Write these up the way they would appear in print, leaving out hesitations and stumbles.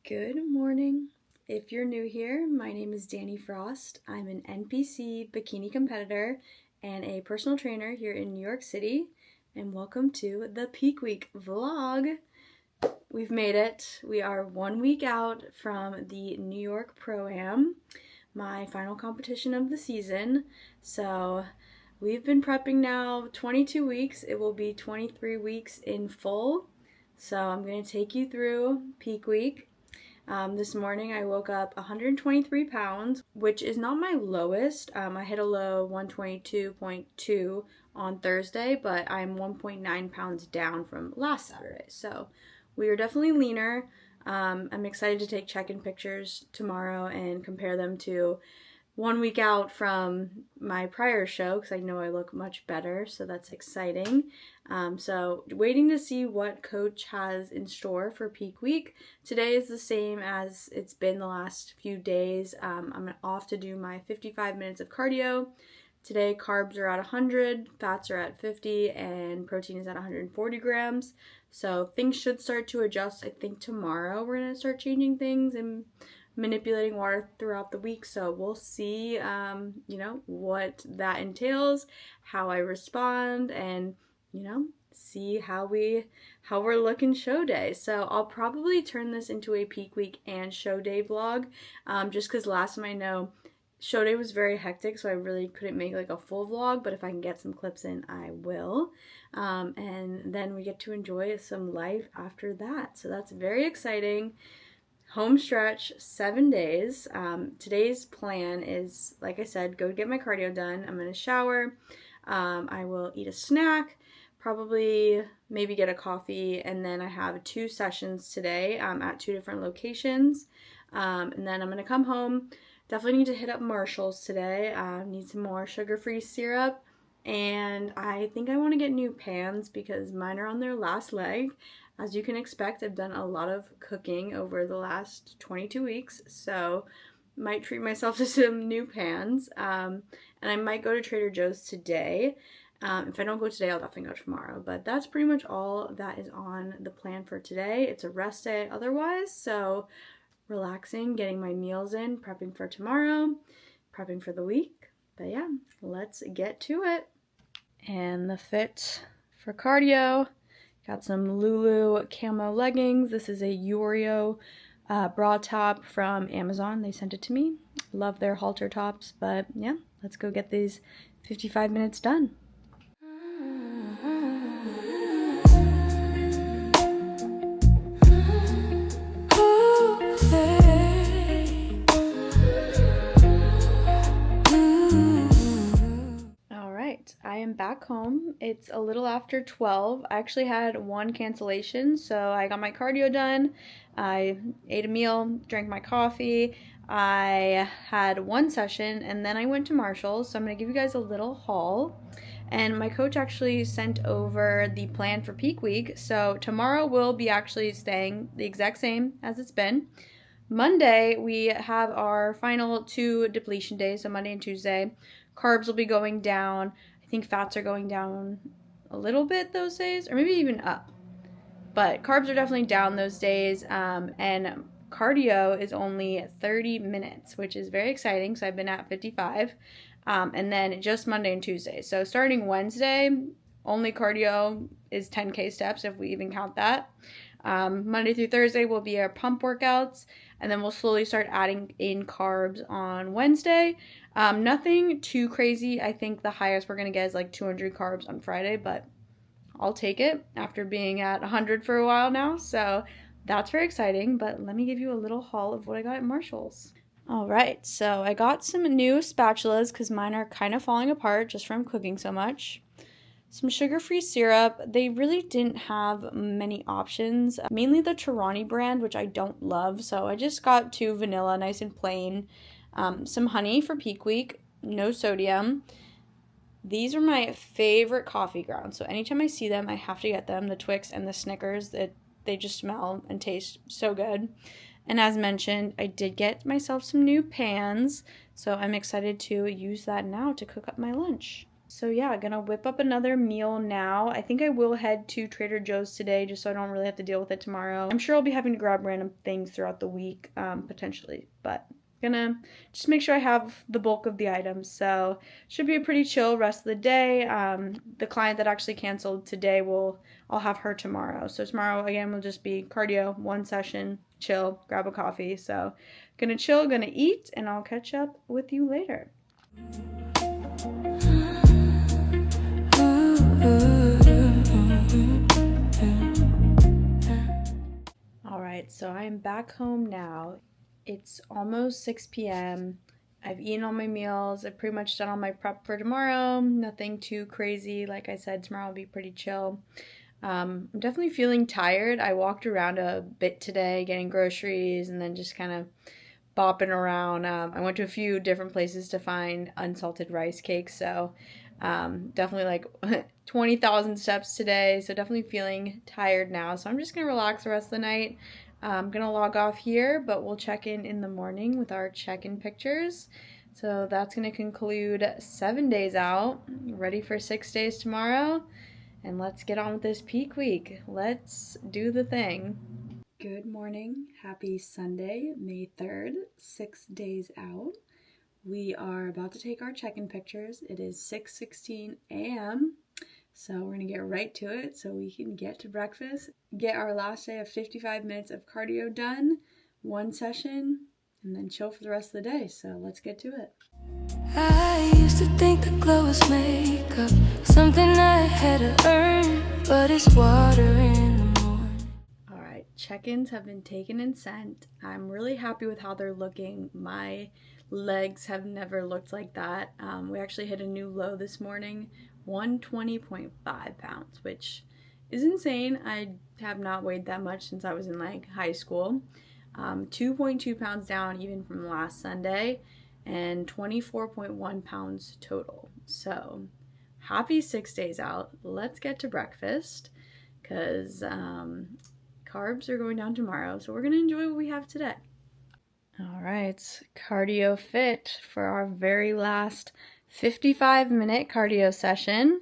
Good morning. If you're new here, my name is Danny Frost. I'm an NPC Bikini competitor and a personal trainer here in New York City. And welcome to the Peak Week vlog. We've made it. We are 1 week out from the New York Pro-Am, my final competition of the season. So we've been prepping now 22 weeks. It will be 23 weeks in full. So I'm going to take you through Peak Week. This morning I woke up 123 pounds, which is not my lowest. I hit a low 122.2 on Thursday, but I'm 1.9 pounds down from last Saturday. So we are definitely leaner. I'm excited to take check-in pictures tomorrow and compare them to 1 week out from my prior show because I know I look much better, so that's exciting. So waiting to see what coach has in store for Peak Week. Today is the same as it's been the last few days. I'm off to do my 55 minutes of cardio. Today carbs are at 100, fats are at 50, and protein is at 140 grams. So things should start to adjust. I think tomorrow we're going to start changing things and manipulating water throughout the week, so we'll see what that entails, how I respond, and see how we're looking show day. So I'll probably turn this into a Peak Week and show day vlog, just because last time I know show day was very hectic, so I really couldn't make like a full vlog, but if I can get some clips in, I will. And then we get to enjoy some life after that, so that's very exciting. Home stretch, 7 days. Today's plan is, like I said, go get my cardio done. I'm going to shower. I will eat a snack, probably maybe get a coffee, and then I have 2 sessions today at 2 different locations. And then I'm going to come home. Definitely need to hit up Marshall's today. Need some more sugar-free syrup. And I think I want to get new pans because mine are on their last leg. As you can expect, I've done a lot of cooking over the last 22 weeks, so might treat myself to some new pans. And I might go to Trader Joe's today. If I don't go today, I'll definitely go tomorrow. But that's pretty much all that is on the plan for today. It's a rest day otherwise, so relaxing, getting my meals in, prepping for tomorrow, prepping for the week. But yeah, let's get to it. And the fit for cardio. Got some Lulu camo leggings. This is a Yorio bra top from Amazon. They sent it to me. Love their halter tops, but yeah, let's go get these 55 minutes done. I am back home. It's a little after 12. I actually had 1 cancellation, so I got my cardio done. I ate a meal, drank my coffee. I had 1 session, and then I went to Marshall's, so I'm going to give you guys a little haul. And my coach actually sent over the plan for Peak Week, so tomorrow will be actually staying the exact same as it's been. Monday, we have our final 2 depletion days, so Monday and Tuesday. Carbs will be going down. I think fats are going down a little bit those days, or maybe even up. But carbs are definitely down those days, and cardio is only 30 minutes, which is very exciting, so I've been at 55, and then just Monday and Tuesday. So starting Wednesday, only cardio is 10K steps, if we even count that. Monday through Thursday will be our pump workouts, and then we'll slowly start adding in carbs on Wednesday. Nothing too crazy. I think the highest we're going to get is like 200 carbs on Friday, but I'll take it after being at 100 for a while now. So that's very exciting, but let me give you a little haul of what I got at Marshall's. All right, so I got some new spatulas because mine are kind of falling apart just from cooking so much. Some sugar-free syrup. They really didn't have many options. Mainly the Tirani brand, which I don't love. So I just got 2 vanilla, nice and plain. Some honey for Peak Week, no sodium. These are my favorite coffee grounds. So anytime I see them, I have to get them. The Twix and the Snickers, they just smell and taste so good. And as mentioned, I did get myself some new pans. So I'm excited to use that now to cook up my lunch. So yeah, gonna whip up another meal now. I think I will head to Trader Joe's today just so I don't really have to deal with it tomorrow. I'm sure I'll be having to grab random things throughout the week, potentially, but gonna just make sure I have the bulk of the items. So should be a pretty chill rest of the day. The client that actually canceled today I'll have her tomorrow. So tomorrow again will just be cardio, one session, chill, grab a coffee. So gonna chill, gonna eat, and I'll catch up with you later. Alright, so I'm back home now. It's almost 6 p.m. I've eaten all my meals. I've pretty much done all my prep for tomorrow. Nothing too crazy. Like I said, tomorrow will be pretty chill. I'm definitely feeling tired. I walked around a bit today getting groceries and then just kind of bopping around. I went to a few different places to find unsalted rice cakes, so definitely like 20,000 steps today, so definitely feeling tired now. So I'm just going to relax the rest of the night. I'm going to log off here, but we'll check in the morning with our check-in pictures. So that's going to conclude 7 days out. Ready for 6 days tomorrow? And let's get on with this peak week. Let's do the thing. Good morning. Happy Sunday, May 3rd, 6 days out. We are about to take our check-in pictures. It is 6:16 a.m. So we're going to get right to it so we can get to breakfast, get our last day of 55 minutes of cardio done, one session, and then chill for the rest of the day. So let's get to it. I used to think the glow was makeup, something I had to earn, but it's water in the morning. All right, check-ins have been taken and sent. I'm really happy with how they're looking. My legs have never looked like that. We actually hit a new low this morning, 120.5 pounds, which is insane. I have not weighed that much since I was in like high school. 2.2 pounds down even from last Sunday, and 24.1 pounds total. So happy 6 days out. Let's get to breakfast because carbs are going down tomorrow, so we're going to enjoy what we have today. All right, cardio fit for our very last 55-minute cardio session.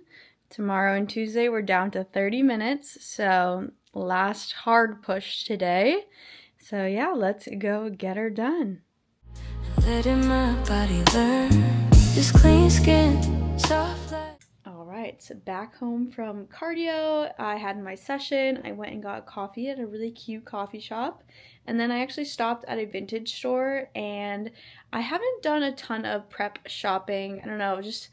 Tomorrow and Tuesday we're down to 30 minutes, so last hard push today. So yeah, let's go get her done. Letting my body learn this clean skin, soft light. All right, so back home from cardio, I had my session. I went and got coffee at a really cute coffee shop. And then I actually stopped at a vintage store, and I haven't done a ton of prep shopping. I don't know, just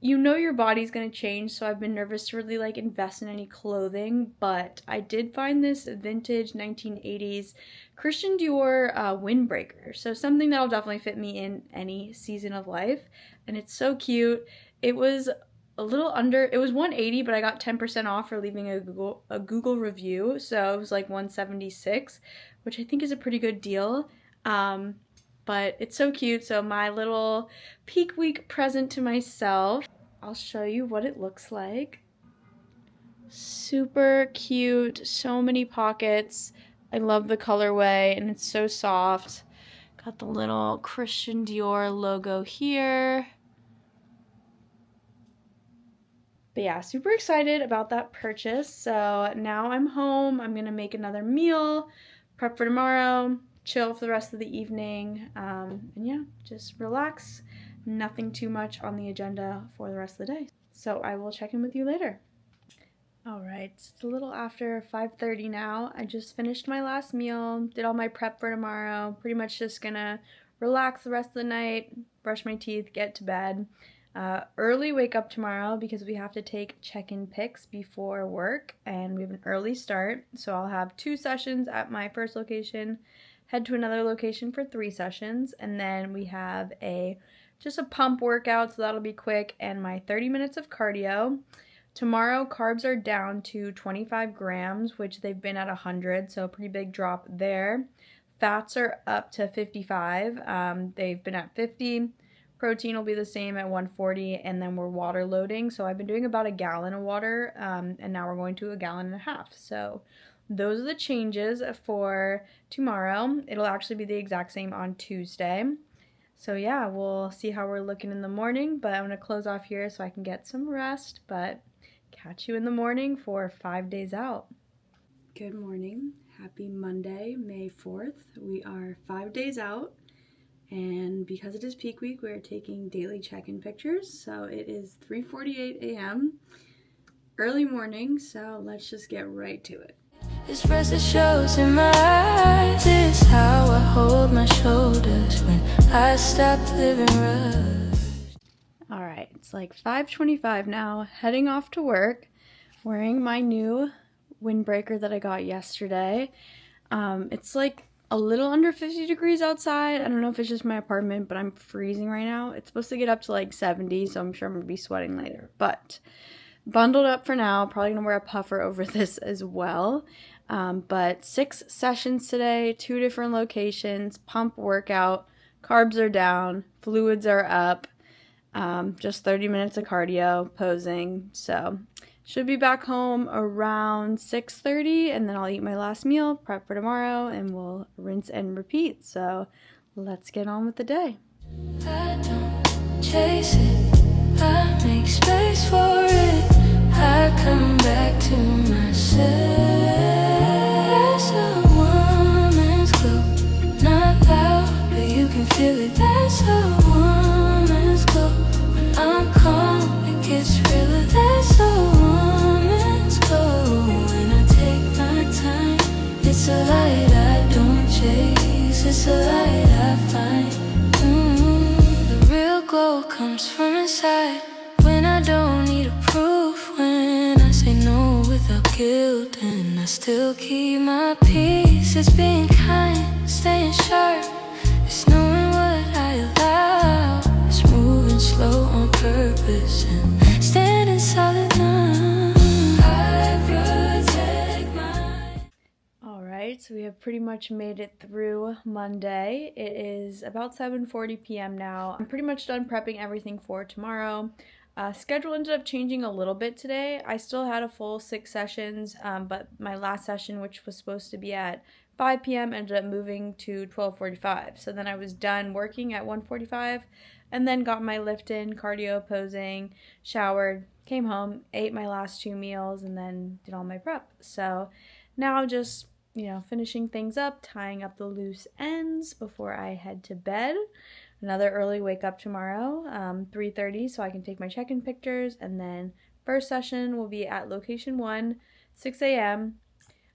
your body's gonna change, so I've been nervous to really like invest in any clothing, but I did find this vintage 1980s Christian Dior windbreaker. So something that'll definitely fit me in any season of life, and it's so cute. It was a little under, it was $180, but I got 10% off for leaving a Google review, so it was like $176, which I think is a pretty good deal. But it's so cute. So my little peak week present to myself. I'll show you what it looks like. Super cute, so many pockets. I love the colorway and it's so soft. Got the little Christian Dior logo here. But yeah, super excited about that purchase. So now I'm home. I'm gonna make another meal, prep for tomorrow, chill for the rest of the evening, and yeah, just relax. Nothing too much on the agenda for the rest of the day. So I will check in with you later. All right, it's a little after 5:30 now. I just finished my last meal, did all my prep for tomorrow. Pretty much just gonna relax the rest of the night, brush my teeth, get to bed. Early wake up tomorrow because we have to take check-in pics before work, and we have an early start. So I'll have 2 sessions at my first location, head to another location for 3 sessions, and then we have just a pump workout, so that'll be quick, and my 30 minutes of cardio. Tomorrow, carbs are down to 25 grams, which they've been at 100, so a pretty big drop there. Fats are up to 55. They've been at 50. Protein will be the same at 140, and then we're water loading. So I've been doing about a gallon of water, and now we're going to a gallon and a half. So those are the changes for tomorrow. It'll actually be the exact same on Tuesday. So yeah, we'll see how we're looking in the morning, but I'm gonna close off here so I can get some rest, but catch you in the morning for 5 days out. Good morning. Happy Monday, May 4th. We are 5 days out, and because it is peak week, we're taking daily check-in pictures. So it is 3:48 a.m. early morning, so let's just get right to it. This rest that shows in my eyes. This is how I hold my shoulders when I stop living rushed. All right, it's like 5:25 now, heading off to work, wearing my new windbreaker that I got yesterday. It's like a little under 50 degrees outside. I don't know if it's just my apartment, but I'm freezing right now. It's supposed to get up to like 70, so I'm sure I'm gonna be sweating later, but bundled up for now. Probably gonna wear a puffer over this as well. But 6 sessions today, 2 different locations, pump workout, carbs are down, fluids are up, just 30 minutes of cardio, posing. So should be back home around 6:30, and then I'll eat my last meal, prep for tomorrow, and we'll rinse and repeat. So let's get on with the day. I don't chase it, I make space for it. I come back to myself. That's a woman's glow, not loud, but you can feel it. That's a woman's glow. When I'm calm, it gets realer. That's a woman's glow. When I take my time, it's a light I don't chase. It's a light I find. The real glow comes from inside. When I don't need a proof, when I say no without guilt, and I still keep my peace. It's being kind, staying sharp. It's knowing what I allow. It's moving slow on purpose and standing solid now. I protect my... All right, so we have pretty much made it through Monday. It is about 7:40 p.m. now. I'm pretty much done prepping everything for tomorrow. Schedule ended up changing a little bit today. I still had a full 6 sessions, but my last session, which was supposed to be at 5 p.m., ended up moving to 12:45. So then I was done working at 1:45, and then got my lift in, cardio, posing, showered, came home, ate my last 2 meals, and then did all my prep. So now just, finishing things up, tying up the loose ends before I head to bed. Another early wake up tomorrow, 3:30, so I can take my check-in pictures, and then first session will be at location 1, 6 a.m.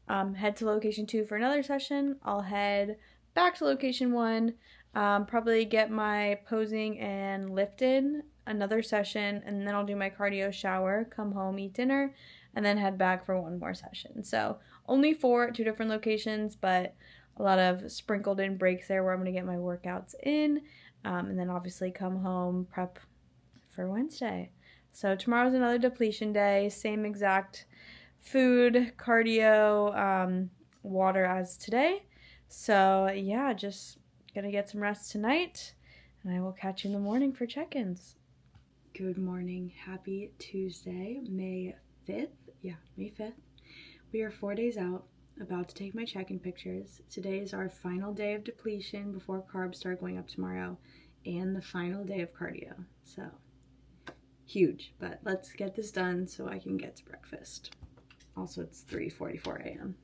Head to location 2 for another session. I'll head back to location 1, probably get my posing and lift in, another session, and then I'll do my cardio, shower, come home, eat dinner, and then head back for one more session. So only 4 at 2 different locations, but a lot of sprinkled in breaks there where I'm going to get my workouts in. And then obviously come home, prep for Wednesday. So tomorrow's another depletion day, same exact food, cardio, water as today. So yeah, just gonna get some rest tonight, and I will catch you in the morning for check-ins. Good morning. Happy Tuesday, May 5th. Yeah, May 5th. We are 4 days out, about to take my check-in pictures. Today is our final day of depletion before carbs start going up tomorrow, and the final day of cardio. So huge, but let's get this done so I can get to breakfast. Also, it's 3:44 a.m.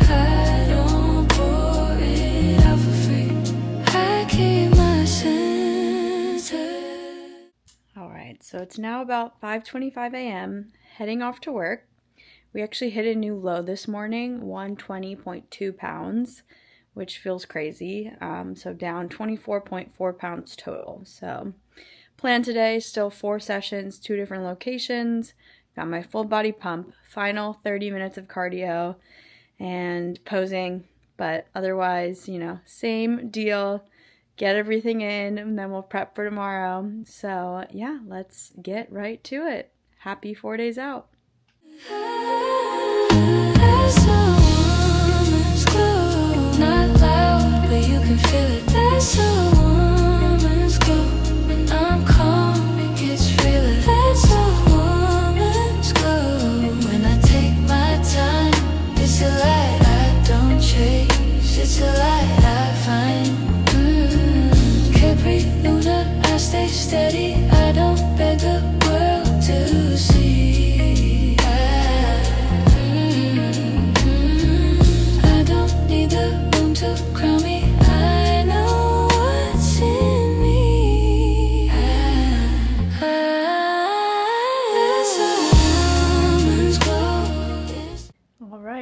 I don't pour it out for free. I keep my senses. All right, so it's now about 5:25 a.m. heading off to work. We actually hit a new low this morning, 120.2 pounds, which feels crazy. So down 24.4 pounds total. So plan today, still 4 sessions, 2 different locations. Got my full body pump, final 30 minutes of cardio and posing. But otherwise, same deal. Get everything in, and then we'll prep for tomorrow. So yeah, let's get right to it. Happy 4 days out. That's a woman's glow, not loud, but you can feel it. That's a woman's glow. When I'm calm, it gets realer. That's a woman's glow. When I take my time, it's a light I don't chase. It's a light I find.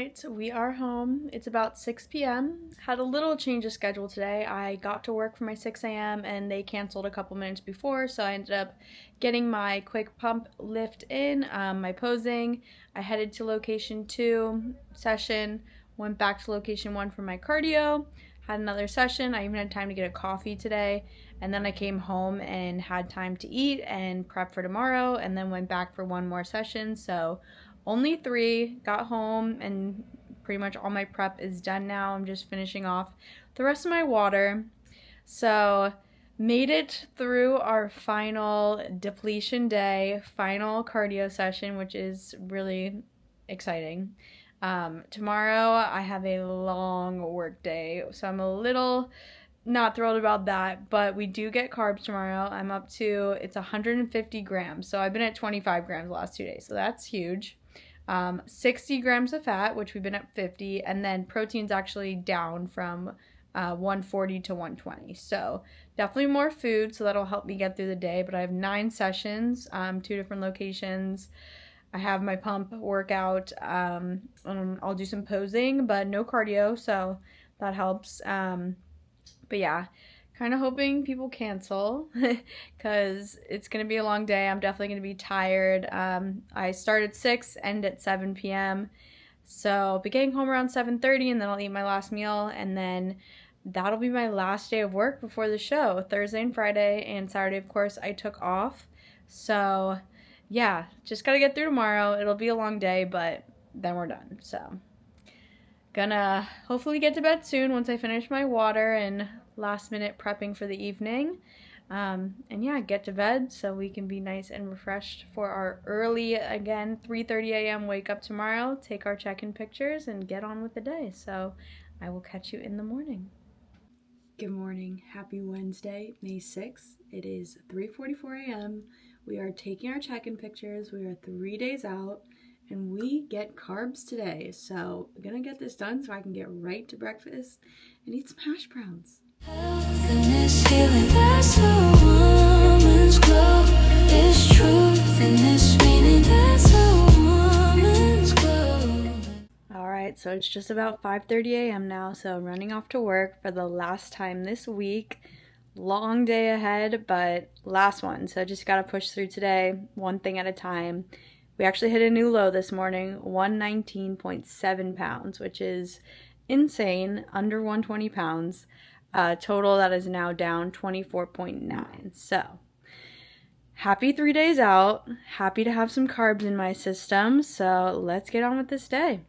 right, so we are home. It's about 6 p.m. Had a little change of schedule today. I got to work for my 6 a.m. and they canceled a couple minutes before, so I ended up getting my quick pump lift in, my posing. I headed to location 2 session, went back to location 1 for my cardio, had another session. I even had time to get a coffee today, and then I came home and had time to eat and prep for tomorrow, and then went back for 1 more session. So only 3, got home, and pretty much all my prep is done now. I'm just finishing off the rest of my water. So made it through our final depletion day, final cardio session, which is really exciting. Tomorrow I have a long work day, so I'm a little not thrilled about that, but we do get carbs tomorrow. I'm up to, it's 150 grams, so I've been at 25 grams the last 2 days, so that's huge. 60 grams of fat, which we've been at 50, and then protein's actually down from 140 to 120. So definitely more food, so that'll help me get through the day. But I have 9 sessions, 2 different locations. I have my pump workout, and I'll do some posing, but no cardio, so that helps. But yeah, kind of hoping people cancel because it's going to be a long day. I'm definitely going to be tired. I start at 6, end at 7 p.m. So I'll be getting home around 7:30, and then I'll eat my last meal, and then that'll be my last day of work before the show. Thursday and Friday and Saturday, of course, I took off. So yeah, just got to get through tomorrow. It'll be a long day, but then we're done. So gonna hopefully get to bed soon once I finish my water and last minute prepping for the evening. And yeah, get to bed so we can be nice and refreshed for our early, again, 3:30 a.m. wake up tomorrow, take our check-in pictures, and get on with the day. So I will catch you in the morning. Good morning. Happy Wednesday, May 6th. It is 3:44 a.m. We are taking our check-in pictures. We are 3 days out, and we get carbs today. So I'm gonna get this done so I can get right to breakfast and eat some hash browns. Health in this healing, that's a woman's glow. Is truth in this meaning, that's a woman's glow. All right, so it's just about 5:30 a.m. now, so I'm running off to work for the last time this week. Long day ahead, but last one, so just gotta push through today, one thing at a time. We actually hit a new low this morning, 119.7 pounds, which is insane, under 120 pounds. Total that is now down 24.9. So happy 3 days out, happy to have some carbs in my system. So let's get on with this day.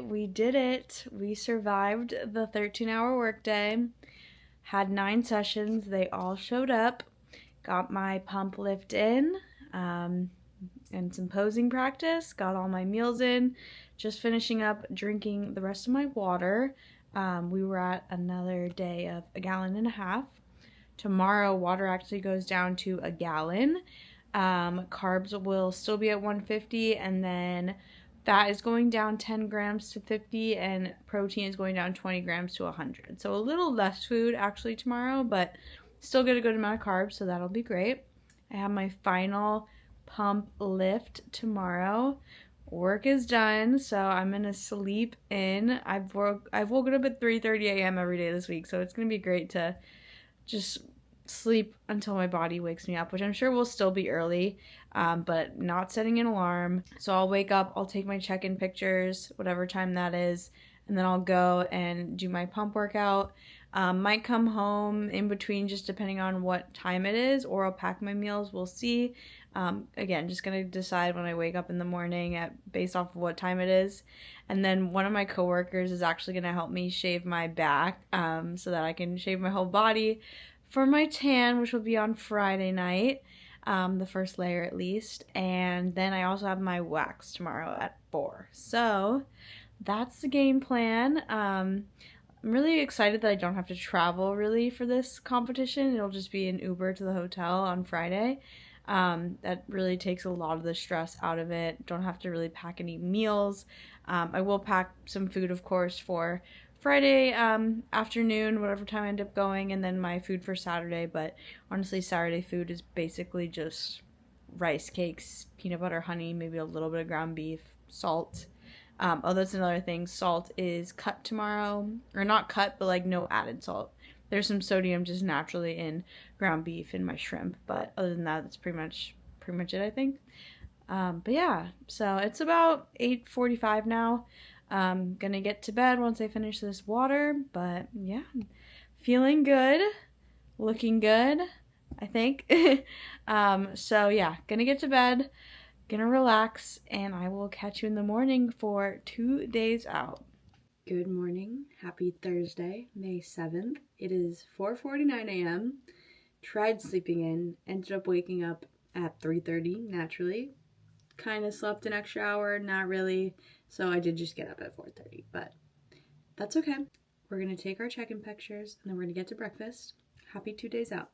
We did it. We survived the 13-hour workday. Had 9 sessions. They all showed up. Got my pump lift in, and some posing practice. Got all my meals in. Just finishing up drinking the rest of my water. We were at another day of 1.5 gallons. Tomorrow, water actually goes down to 1 gallon. Carbs will still be at 150, and then fat is going down 10 grams to 50, and protein is going down 20 grams to 100. So a little less food actually tomorrow, but still get a good amount of carbs, so that'll be great. I have my final pump lift tomorrow. Work is done, so I'm gonna sleep in. I've woken up at 3:30 a.m. every day this week, so it's gonna be great to just sleep until my body wakes me up, which I'm sure will still be early, but not setting an alarm. So I'll wake up, I'll take my check-in pictures, whatever time that is, and then I'll go and do my pump workout. Might come home in between, just depending on what time it is, or I'll pack my meals. We'll see. Again, just gonna decide when I wake up in the morning based off of what time it is. And then one of my coworkers is actually gonna help me shave my back, so that I can shave my whole body for my tan, which will be on Friday night. The first layer at least. And then I also have my wax tomorrow at 4. So that's the game plan. I'm really excited that I don't have to travel really for this competition. It'll just be an Uber to the hotel on Friday. That really takes a lot of the stress out of it. Don't have to really pack any meals. I will pack some food, of course, for Friday afternoon, whatever time I end up going, and then my food for Saturday. But honestly, Saturday food is basically just rice cakes, peanut butter, honey, maybe a little bit of ground beef, salt. Oh, that's another thing. Salt is cut tomorrow, or not cut, but like no added salt. There's some sodium just naturally in ground beef and my shrimp, but other than that, that's pretty much it, I think. But yeah, so it's about 8:45 now. Gonna get to bed once I finish this water, but yeah, feeling good, looking good, I think. So yeah, gonna get to bed, gonna relax, and I will catch you in the morning for 2 days out. Good morning. Happy Thursday, May 7th. It is 4:49 a.m. Tried sleeping in, ended up waking up at 3:30 naturally. Kind of slept an extra hour, not really. So I did just get up at 4:30, but that's okay. We're going to take our check-in pictures and then we're going to get to breakfast. Happy 2 days out.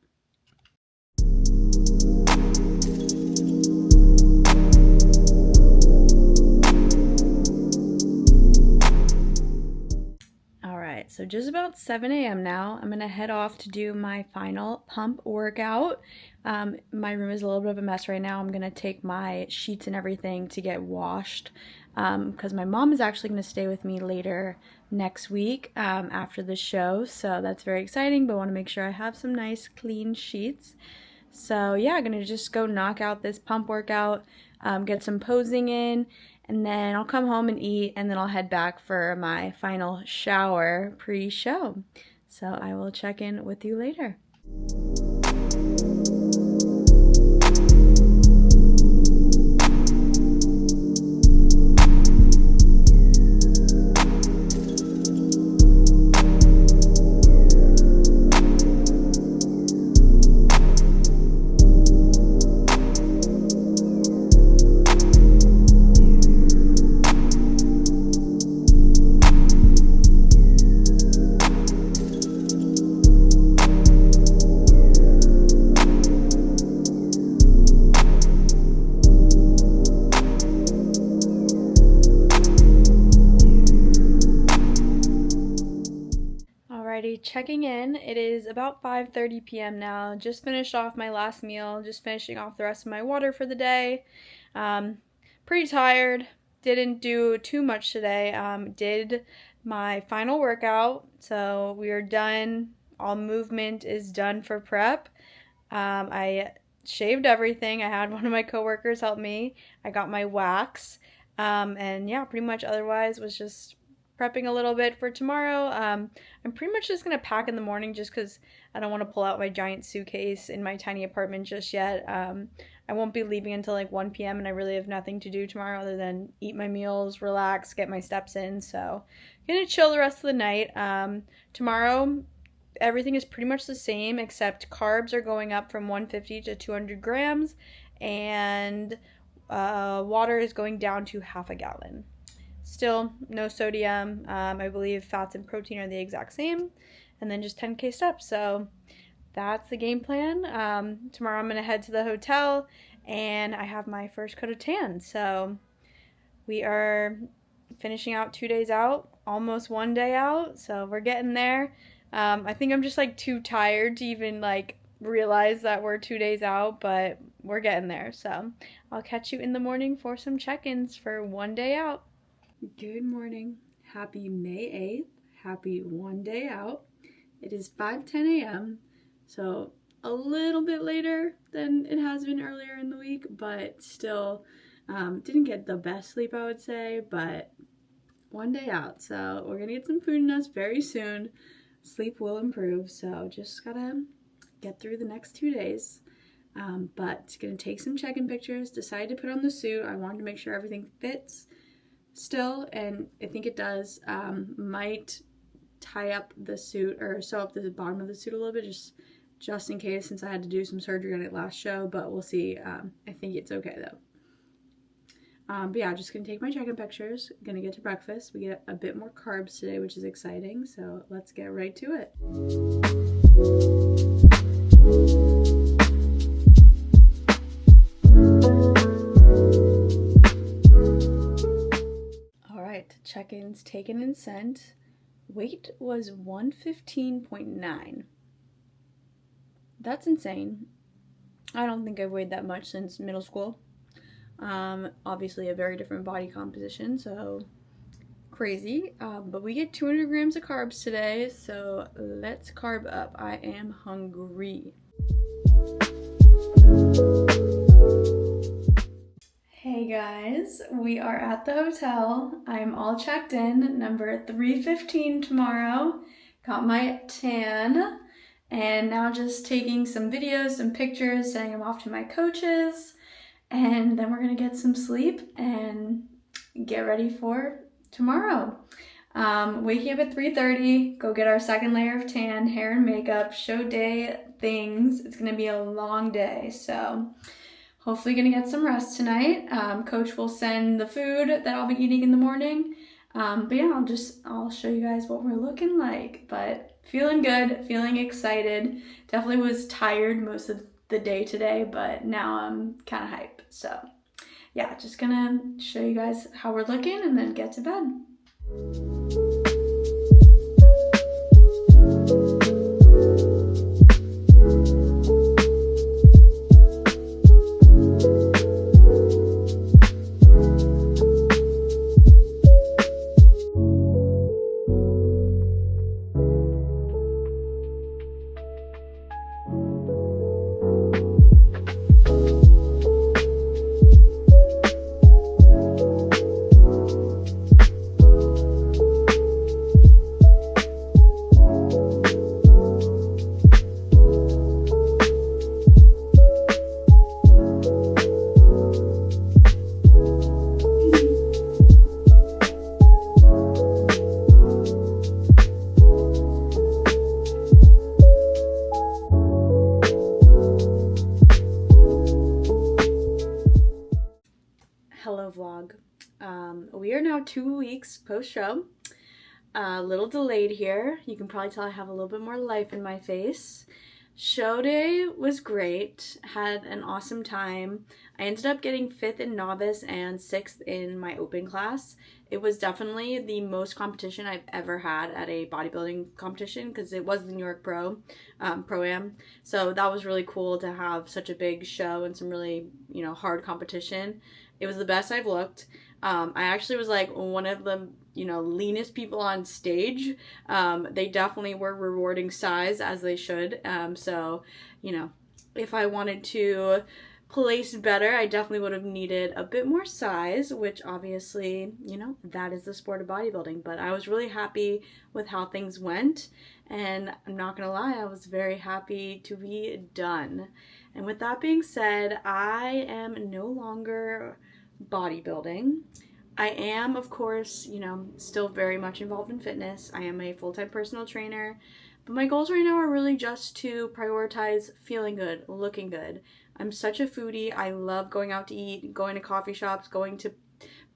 So just about 7 a.m. now, I'm going to head off to do my final pump workout. My room is a little bit of a mess right now. I'm going to take my sheets and everything to get washed because my mom is actually going to stay with me later next week after the show. So that's very exciting, but I want to make sure I have some nice clean sheets. So yeah, I'm going to just go knock out this pump workout, get some posing in, and then I'll come home and eat, and then I'll head back for my final shower pre-show. So I will check in with you later. Checking in. It is about 5:30 p.m. now. Just finished off my last meal. Just finishing off the rest of my water for the day. Pretty tired. Didn't do too much today. Did my final workout. So we are done. All movement is done for prep. I shaved everything. I had one of my coworkers help me. I got my wax. And yeah, pretty much otherwise was just prepping a little bit for tomorrow. I'm pretty much just going to pack in the morning just because I don't want to pull out my giant suitcase in my tiny apartment just yet. I won't be leaving until like 1 p.m. and I really have nothing to do tomorrow other than eat my meals, relax, get my steps in. So I'm going to chill the rest of the night. Tomorrow, everything is pretty much the same except carbs are going up from 150 to 200 grams and water is going down to half a gallon. Still no sodium. I believe fats and protein are the exact same, and then just 10K steps. So that's the game plan. Tomorrow I'm gonna head to the hotel and I have my first coat of tan. So we are finishing out 2 days out, almost 1 day out. So we're getting there. I think I'm just like too tired to even like realize that we're 2 days out, but we're getting there. So I'll catch you in the morning for some check-ins for 1 day out. Good morning. Happy May 8th. Happy 1 day out. It is 5:10 a.m. So a little bit later than it has been earlier in the week, but still didn't get the best sleep, I would say, but 1 day out. So we're going to get some food in us very soon. sleep will improve. So just gotta get through the next 2 days. But gonna take some check-in pictures, decided to put on the suit. I wanted to make sure everything fits still, and I think it does. Might tie up the suit or sew up the bottom of the suit a little bit just in case, since I had to do some surgery on it last show, but we'll see. I think it's okay though. But yeah, just gonna take my check-in pictures, gonna get to breakfast. We get a bit more carbs today, which is exciting, so let's get right to it. Alright, check-ins taken and sent. Weight was 115.9. That's insane. I don't think I've weighed that much since middle school. Obviously a very different body composition, so crazy. But we get 200 grams of carbs today, so let's carb up. I am hungry. Hey guys, we are at the hotel. I'm all checked in, number 315 tomorrow. Got my tan, and now just taking some videos, some pictures, sending them off to my coaches, and then we're gonna get some sleep and get ready for tomorrow. Waking up at 3:30, go get our second layer of tan, hair and makeup, show day things. It's gonna be a long day, so hopefully gonna get some rest tonight. Coach will send the food that I'll be eating in the morning. But yeah, I'll show you guys what we're looking like. But feeling good, feeling excited. Definitely was tired most of the day today, but now I'm kind of hyped. So yeah, just gonna show you guys how we're looking and then get to bed. Hello vlog. We are now 2 weeks post-show. A little delayed here. You can probably tell I have a little bit more life in my face. Show day was great. Had an awesome time. I ended up getting 5th in novice and 6th in my open class. It was definitely the most competition I've ever had at a bodybuilding competition because it was the New York Pro-Am. So that was really cool to have such a big show and some really, hard competition. It was the best I've looked. I actually was like one of the, leanest people on stage. They definitely were rewarding size as they should. So, if I wanted to place better, I definitely would have needed a bit more size, which obviously, that is the sport of bodybuilding. But I was really happy with how things went. And I'm not gonna lie, I was very happy to be done. And with that being said, I am no longer bodybuilding. I am, of course, still very much involved in fitness. I am a full-time personal trainer, but my goals right now are really just to prioritize feeling good, looking good. I'm such a foodie. I love going out to eat, going to coffee shops, going to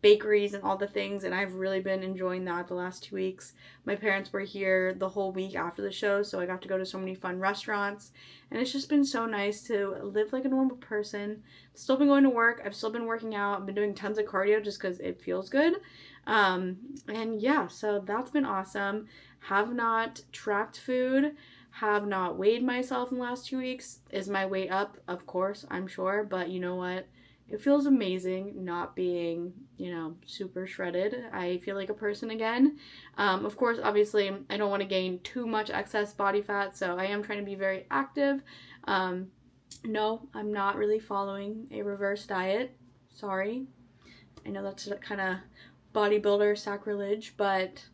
bakeries and all the things, and I've really been enjoying that the last 2 weeks. My parents were here the whole week after the show, so I got to go to so many fun restaurants, and it's just been so nice to live like a normal person. Still been going to work. I've still been working out. I've been doing tons of cardio just because it feels good. And yeah, so that's been awesome. Have not tracked food. Have not weighed myself in the last 2 weeks. Is my weight up? Of course, I'm sure, but you know what? It feels amazing not being, super shredded. I feel like a person again. Of course, obviously, I don't want to gain too much excess body fat, so I am trying to be very active. No, I'm not really following a reverse diet. Sorry. I know that's kind of bodybuilder sacrilege, but,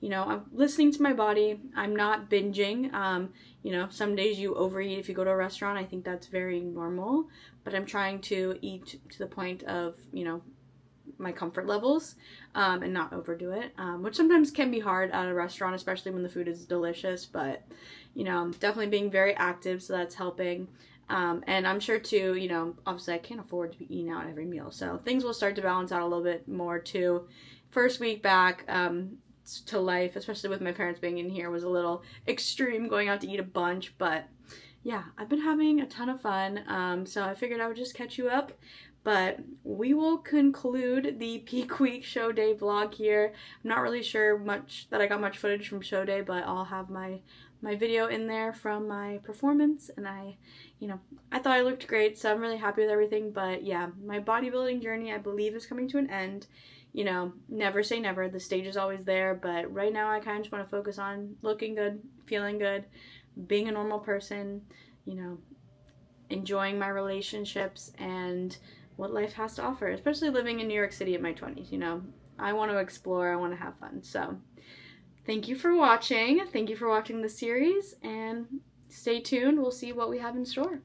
you know, I'm listening to my body. I'm not binging. You know, some days you overeat if you go to a restaurant. I think that's very normal, but I'm trying to eat to the point of, you know, my comfort levels, and not overdo it, which sometimes can be hard at a restaurant, especially when the food is delicious. But, you know, definitely being very active, so that's helping. And I'm sure too, you know, obviously I can't afford to be eating out every meal, so things will start to balance out a little bit more too. First week back to life, especially with my parents being in here, was a little extreme, going out to eat a bunch. But yeah, I've been having a ton of fun, so I figured I would just catch you up. But we will conclude the peak week show day vlog here. I'm not really sure that I got much footage from show day, but I'll have my video in there from my performance, and you know, I thought I looked great, so I'm really happy with everything. But yeah, my bodybuilding journey, I believe, is coming to an end. You know, never say never. The stage is always there, but right now I kind of just want to focus on looking good, feeling good, being a normal person, you know, enjoying my relationships and what life has to offer, especially living in New York City in my 20s. You know, I want to explore, I want to have fun. So thank you for watching. Thank you for watching the series, and stay tuned. We'll see what we have in store.